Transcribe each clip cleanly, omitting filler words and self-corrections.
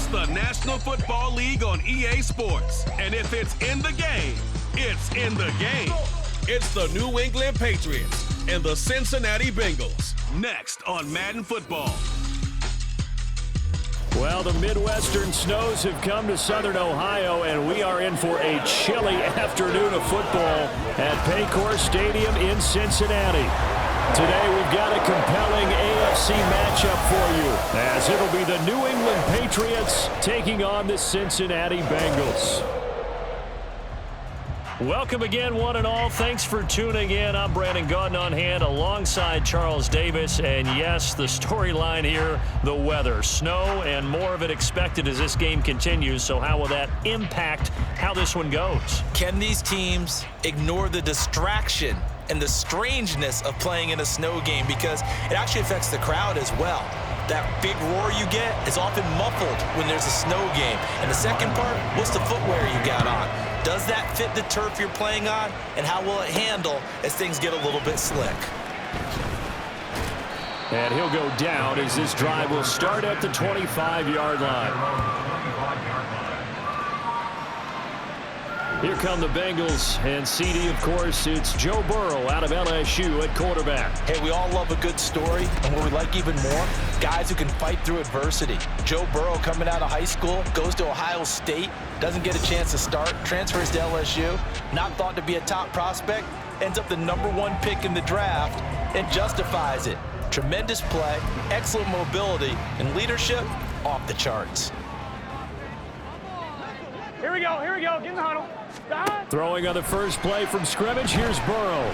It's the National Football League on EA Sports. And if it's in the game, it's in the game. It's the New England Patriots and the Cincinnati Bengals. Next on Madden Football. Well, the Midwestern snows have come to Southern Ohio, and we are in for a chilly afternoon of football at Paycor Stadium in Cincinnati. Today, we've got a compelling AFC matchup for you, as it'll be the New England Patriots taking on the Cincinnati Bengals. Welcome again, one and all. Thanks for tuning in. I'm Brandon Gautin on hand alongside Charles Davis. And yes, the storyline here, the weather. Snow and more of it expected as this game continues. So how will that impact how this one goes? Can these teams ignore the distraction and the strangeness of playing in a snow game? Because it actually affects the crowd as well. That big roar you get is often muffled when there's a snow game. And the second part, what's the footwear you got on? Does that fit the turf you're playing on? And how will it handle as things get a little bit slick? And he'll go down as this drive will start at the 25-yard line. Here come the Bengals, and CD, of course, it's Joe Burrow out of LSU at quarterback. Hey, we all love a good story, and what we like even more, guys who can fight through adversity. Joe Burrow coming out of high school, goes to Ohio State, doesn't get a chance to start, transfers to LSU, not thought to be a top prospect, ends up the #1 pick in the draft, and justifies it. Tremendous play, excellent mobility, and leadership off the charts. Here we go, get in the huddle. Throwing on the first play from scrimmage, here's Burrow.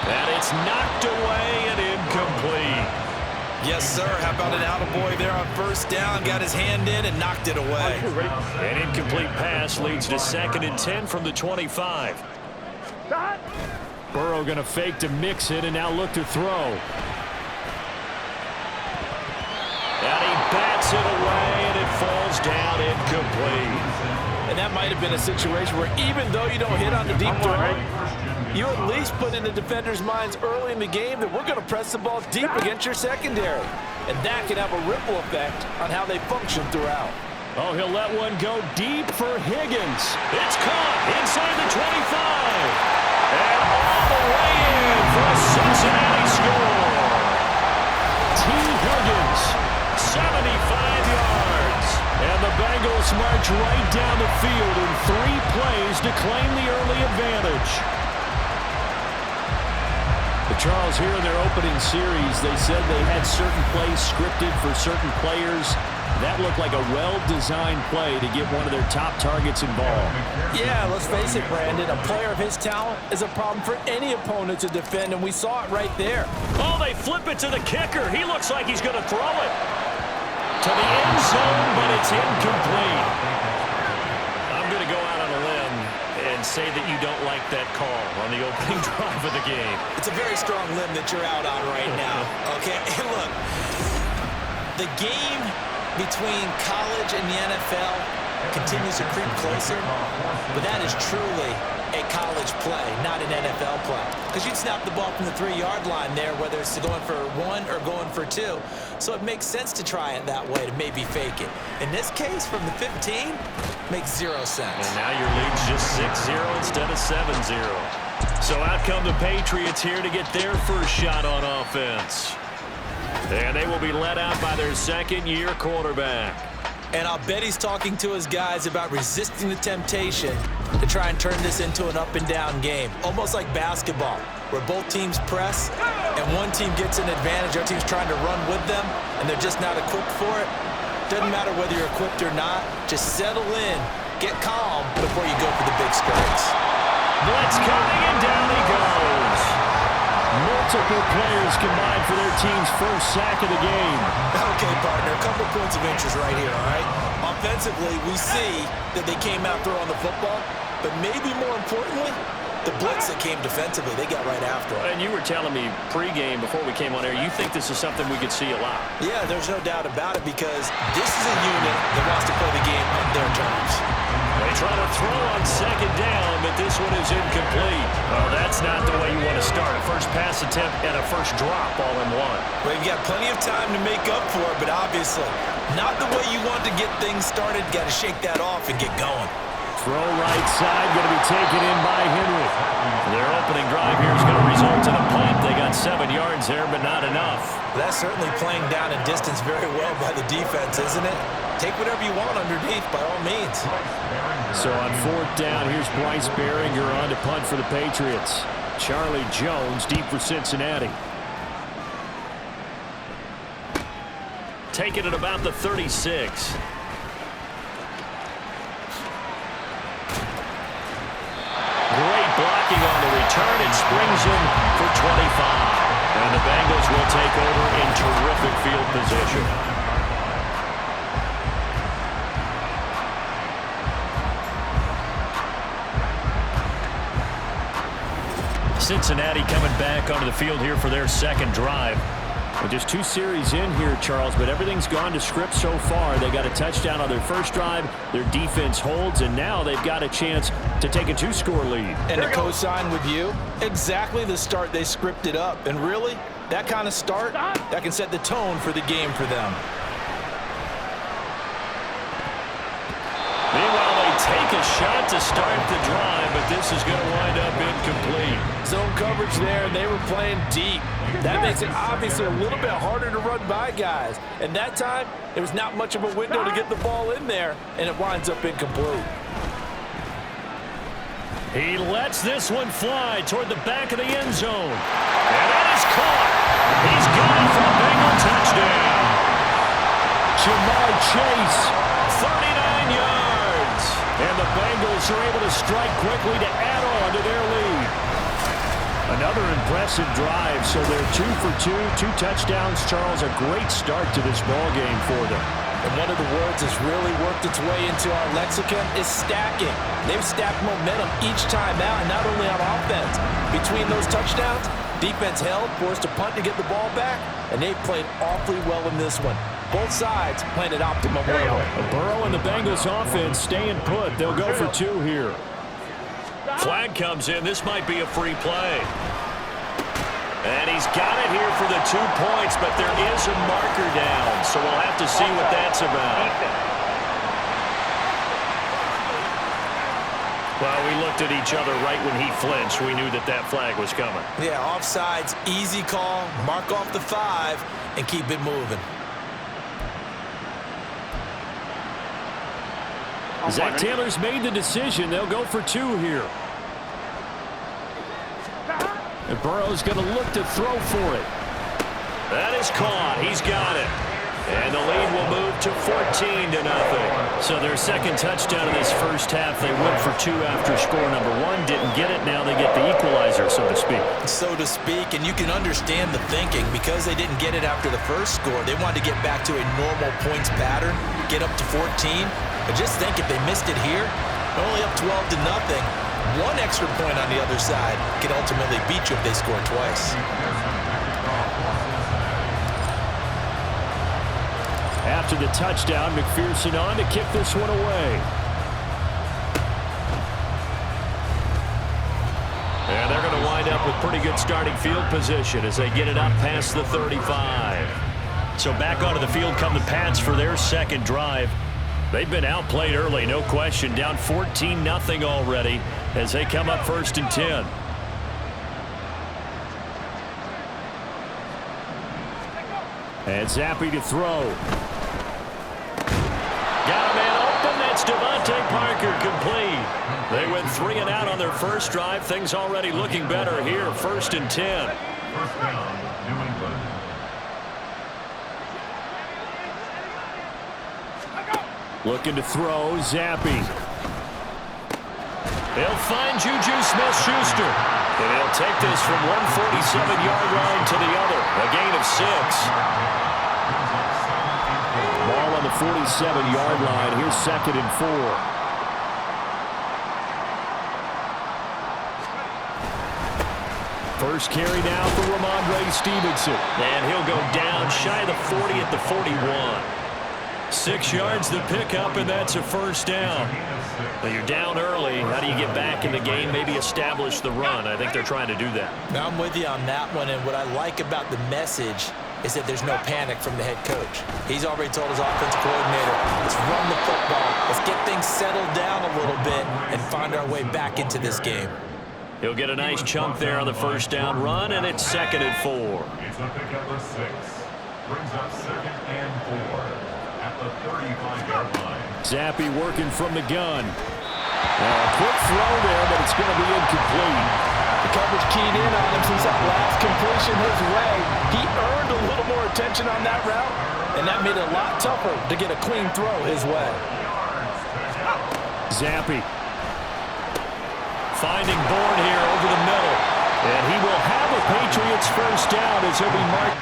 And it's knocked away and incomplete. Yes, sir. How about an attaboy there on first down? Got his hand in and knocked it away. An incomplete pass leads to 2nd and 10 from the 25. Burrow going to fake to mix it and now look to throw. And he bats it away, and it falls down incomplete. And that might have been a situation where even though you don't hit on the deep throw, you at least put in the defender's minds early in the game that we're going to press the ball deep against your secondary. And that can have a ripple effect on how they function throughout. Oh, he'll let one go deep for Higgins. It's caught inside the 25. And all the way in for a Cincinnati score. T. Higgins, 75 yards. And the Bengals march right down the field in 3 plays to claim the early advantage. But Charles, here in their opening series, they said they had certain plays scripted for certain players. That looked like a well-designed play to get one of their top targets involved. Yeah, let's face it, Brandon. A player of his talent is a problem for any opponent to defend, and we saw it right there. Oh, they flip it to the kicker. He looks like he's going to throw it to the end zone, but it's incomplete. I'm going to go out on a limb and say that you don't like that call on the opening drive of the game. It's a very strong limb that you're out on right now. Okay, and look, the game between college and the NFL continues to creep closer, but that is truly a college play, not an NFL play. Because you'd snap the ball from the 3-yard line there, whether it's going for 1 or going for 2. So it makes sense to try it that way, to maybe fake it. In this case, from the 15, makes 0 sense. And now your lead's just 6-0 instead of 7-0. So out come the Patriots here to get their first shot on offense. And they will be led out by their second-year quarterback. And I'll bet he's talking to his guys about resisting the temptation to try and turn this into an up-and-down game. Almost like basketball, where both teams press, and one team gets an advantage, the other team's trying to run with them, and they're just not equipped for it. Doesn't matter whether you're equipped or not. Just settle in, get calm before you go for the big strikes. Blitz coming, and down he goes. Multiple players combined for their team's first sack of the game. Okay, partner, a couple points of interest right here, all right? Offensively, we see that they came out throwing the football, but maybe more importantly, the blitz that came defensively, they got right after it. And you were telling me pregame before we came on air, you think this is something we could see a lot. Yeah, there's no doubt about it because this is a unit that wants to play the game on their terms. They try to throw on second down, but this one is incomplete. Oh, that's not the way you want to start. A first pass attempt and a first drop all in one. Well, you've got plenty of time to make up for it, but obviously Not the way you want to get things started. Got to shake that off and get going. Throw right side, going to be taken in by Henry. Their opening drive here is going to result in a punt. They got 7 yards there, but not enough. That's certainly playing down in distance very well by the defense, isn't it? Take whatever you want underneath, by all means. So on 4th down, here's Bryce Behringer on to punt for the Patriots. Charlie Jones deep for Cincinnati. Taking it about the 36. Great blocking on the return. It springs him for 25. And the Bengals will take over in terrific field position. Cincinnati coming back onto the field here for their second drive. Well, just 2 series in here, Charles, but everything's gone to script so far. They got a touchdown on their first drive. Their defense holds, and now they've got a chance to take a 2-score lead. And to co-sign with you, exactly the start they scripted up. And really, that kind of start, that can set the tone for the game for them. Meanwhile, they take a shot to start the drive, but this is going to wind up incomplete. Zone coverage there, and they were playing deep. That makes it obviously a little bit harder to run by guys. And that time, there was not much of a window to get the ball in there, and it winds up incomplete. He lets this one fly toward the back of the end zone. And that is caught. He's got it for a Bengal touchdown. Jamar Chase, 39 yards. And the Bengals are able to strike quickly to add on to their lead. Another impressive drive, so they're 2 for 2, 2 touchdowns. Charles, a great start to this ball game for them. And one of the words that's really worked its way into our lexicon is stacking. They've stacked momentum each time out, and not only on offense. Between those touchdowns, defense held, forced a punt to get the ball back, and they played awfully well in this one. Both sides playing at optimum level. Burrow and the Bengals offense staying put. They'll go for 2 here. Flag comes in. This might be a free play. And he's got it here for the 2 points, but there is a marker down, so we'll have to see what that's about. Well, we looked at each other right when he flinched. We knew that that flag was coming. Yeah, offsides, easy call, mark off the 5, and keep it moving. Zach Taylor's made the decision. They'll go for 2 here. And Burrow's going to look to throw for it. That is caught. He's got it. And the lead will move to 14-0. So their second touchdown of this first half. They went for 2 after score number 1. Didn't get it. Now they get the equalizer, so to speak. So to speak, and you can understand the thinking. Because they didn't get it after the first score, they wanted to get back to a normal points pattern, get up to 14. But just think if they missed it here, only up 12-0. 1 extra point on the other side can ultimately beat you if they score twice. After the touchdown, McPherson on to kick this one away. And they're going to wind up with pretty good starting field position as they get it up past the 35. So back onto the field come the Pats for their second drive. They've been outplayed early, no question. Down 14-0 already as they come up 1st and 10. And Zappi to throw. Got a man open. That's Devontae Parker complete. They went 3 and out on their first drive. Things already looking better here. 1st and 10. First down, New England. Looking to throw, Zappi. They'll find Juju Smith-Schuster. And they'll take this from 147-yard line to the other. A gain of 6. Ball on the 47-yard line. Here's 2nd and 4. First carry now for Ramondre Stevenson. And he'll go down shy of the 40 at the 41. 6 yards to pick up, and that's a first down. Well, you're down early. How do you get back in the game, maybe establish the run? I think they're trying to do that. Now I'm with you on that one, and what I like about the message is that there's no panic from the head coach. He's already told his offensive coordinator, let's run the football. Let's get things settled down a little bit and find our way back into this game. He'll get a nice chunk there on the first down run, and it's 2nd and 4. It's a pickup of 6. Brings up 2nd and 4 at the 35-yard line. Zappe working from the gun. A quick throw there, but it's going to be incomplete. The coverage keyed in on him since that last completion his way. He earned a little more attention on that route, and that made it a lot tougher to get a clean throw his way. Zappe finding Bourne here over the middle. And he will have a Patriots first down as he'll be marked.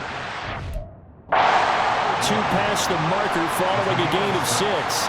2 past the marker following a gain of 6.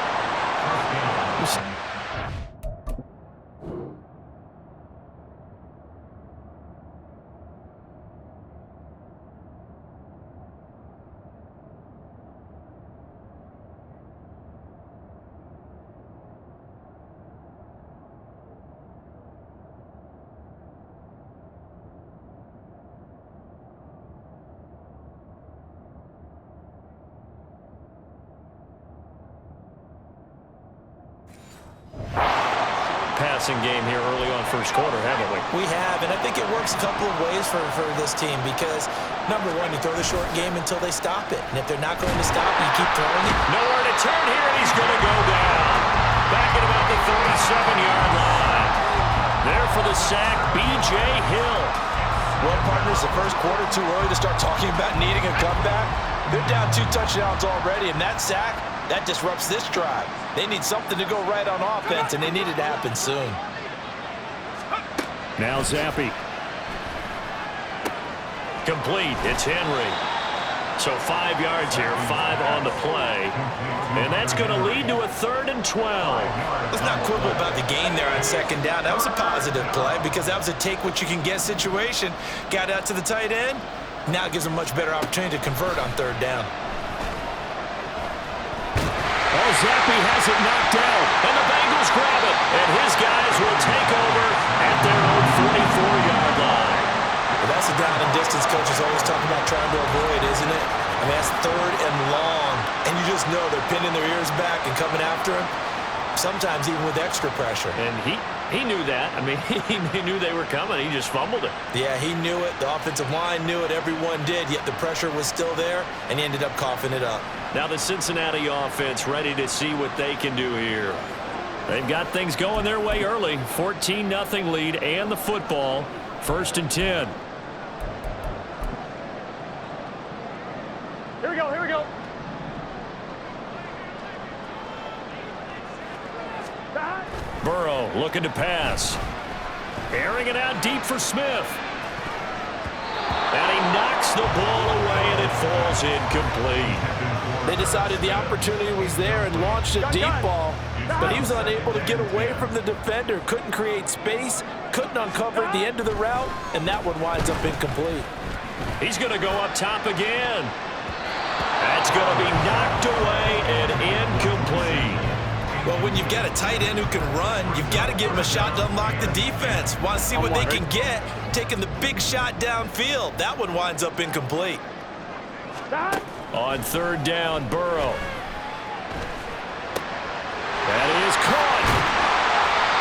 Passing game here early on first quarter, haven't we? We have, and I think it works a couple of ways for this team because, number one, you throw the short game until they stop it. And if they're not going to stop it, you keep throwing it. Nowhere to turn here, and he's going to go down. Back at about the 37-yard line. There for the sack, B.J. Hill. Well, partners, the first quarter too early to start talking about needing a comeback. They're down 2 touchdowns already, and that sack, that disrupts this drive. They need something to go right on offense, and they need it to happen soon. Now Zappe. Complete. It's Henry. So 5 yards here, 5 on the play. And that's going to lead to a 3rd and 12. Let's not quibble about the gain there on 2nd down. That was a positive play because that was a take-what-you-can-get situation. Got out to the tight end. Now it gives them a much better opportunity to convert on 3rd down. Oh, Zappe has it knocked out, and the Bengals grab it, and his guys will take over at their own 44-yard line. Well, that's the down and distance coaches always talk about trying to avoid, isn't it? I mean, that's 3rd and long, and you just know they're pinning their ears back and coming after him, sometimes even with extra pressure. And he knew that. I mean, he knew they were coming. He just fumbled it. Yeah, he knew it. The offensive line knew it. Everyone did, yet the pressure was still there, and he ended up coughing it up. Now the Cincinnati offense ready to see what they can do here. They've got things going their way early. 14-0 lead and the football. 1st and 10. Here we go, here we go. Burrow looking to pass. Airing it out deep for Smith. And he knocks the ball away, and it falls incomplete. They decided the opportunity was there and launched a deep ball, but he was unable to get away from the defender, couldn't create space, couldn't uncover the end of the route, and that one winds up incomplete. He's going to go up top again. That's going to be knocked away and incomplete. Well, when you've got a tight end who can run, you've got to give him a shot to unlock the defense. Want to see what they can get, taking the big shot downfield. That one winds up incomplete. On 3rd down, Burrow. That is caught.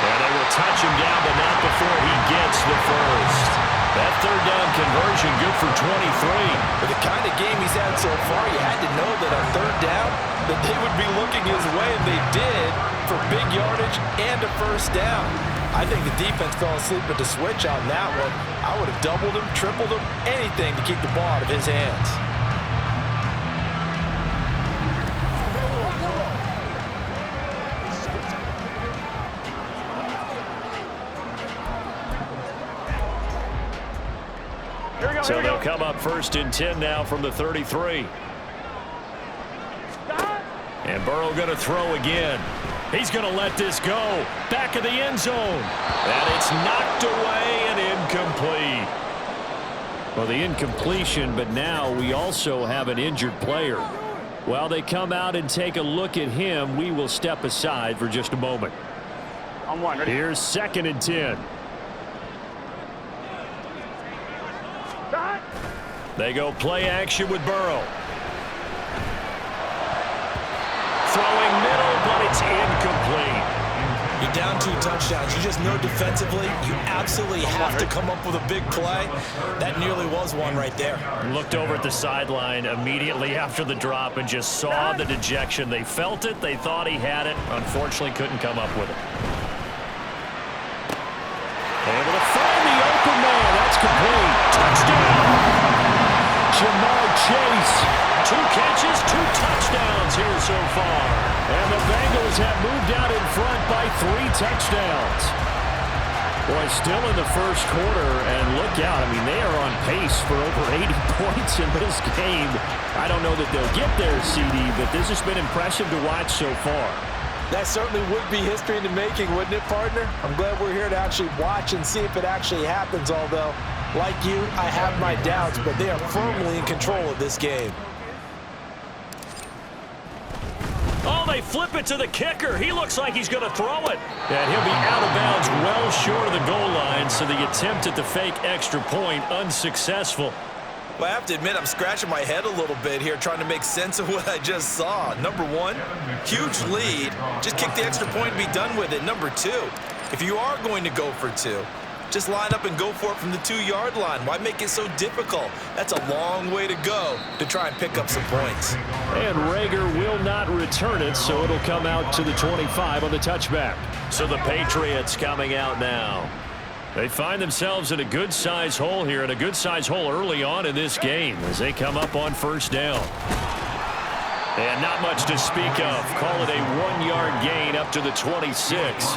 And they will touch him down, but not before he gets the first. That 3rd down conversion good for 23. With the kind of game he's had so far, you had to know that on 3rd down, that they would be looking his way, and they did, for big yardage and a first down. I think the defense fell asleep at the switch on that one. I would have doubled him, tripled him, anything to keep the ball out of his hands. So they'll come up 1st and 10 now from the 33. And Burrow going to throw again. He's going to let this go. Back of the end zone. And it's knocked away and incomplete. Well, the incompletion, but now we also have an injured player. While they come out and take a look at him, we will step aside for just a moment. On 1, ready? Here's 2nd and 10. They go play action with Burrow. Throwing middle, but it's incomplete. You're down 2 touchdowns. You just know defensively you absolutely have to come up with a big play. That nearly was one right there. Looked over at the sideline immediately after the drop and just saw the dejection. They felt it. They thought he had it. Unfortunately, couldn't come up with it. Able to find the open man. That's complete. Touchdown. Jamar Chase. 2 catches, 2 touchdowns here so far. And the Bengals have moved out in front by 3 touchdowns. Boy, still in the first quarter, and look out. I mean, they are on pace for over 80 points in this game. I don't know that they'll get there, CD, but this has been impressive to watch so far. That certainly would be history in the making, wouldn't it, partner? I'm glad we're here to actually watch and see if it actually happens, although, like you, I have my doubts, but they are firmly in control of this game. Oh, they flip it to the kicker. He looks like he's going to throw it. And he'll be out of bounds well short of the goal line, so the attempt at the fake extra point unsuccessful. Well, I have to admit, I'm scratching my head a little bit here trying to make sense of what I just saw. Number 1, huge lead. Just kick the extra point and be done with it. Number 2, if you are going to go for 2, just line up and go for it from the 2-yard line. Why make it so difficult? That's a long way to go to try and pick up some points. And Rager will not return it, so it'll come out to the 25 on the touchback. So the Patriots coming out now. They find themselves in a good-sized hole here, and a good-sized hole early on in this game as they come up on first down. And not much to speak of. Call it a 1-yard gain up to the 26.